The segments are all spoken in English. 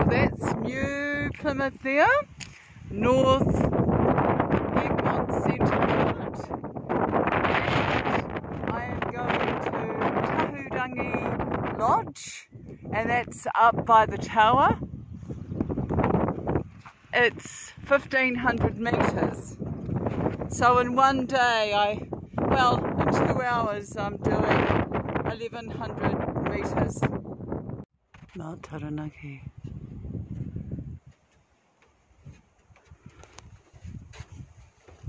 that's New Plymouth there, North Egmont Centre. I am going to Tahurangi Lodge, and that's up by the tower. It's 1,500 metres. So in one day, in 2 hours, I'm doing 1,100 metres. Mount Taranaki.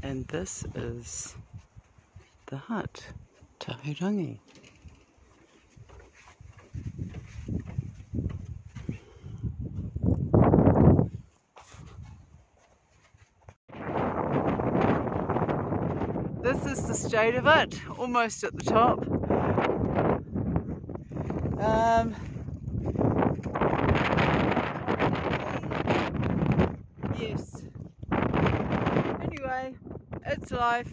And this is the hut, Tahurangi. This is the state of it, almost at the top. Yes. Anyway, it's life.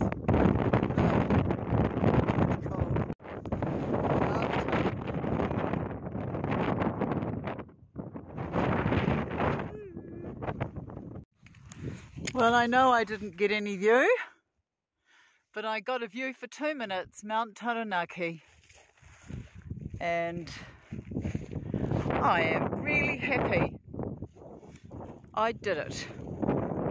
Well, I know I didn't get any view, but I got a view for 2 minutes, Mount Taranaki, and I am really happy I did it.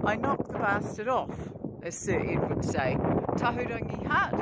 I knocked the bastard off, as Sir Ed would say. Tahurangi hut.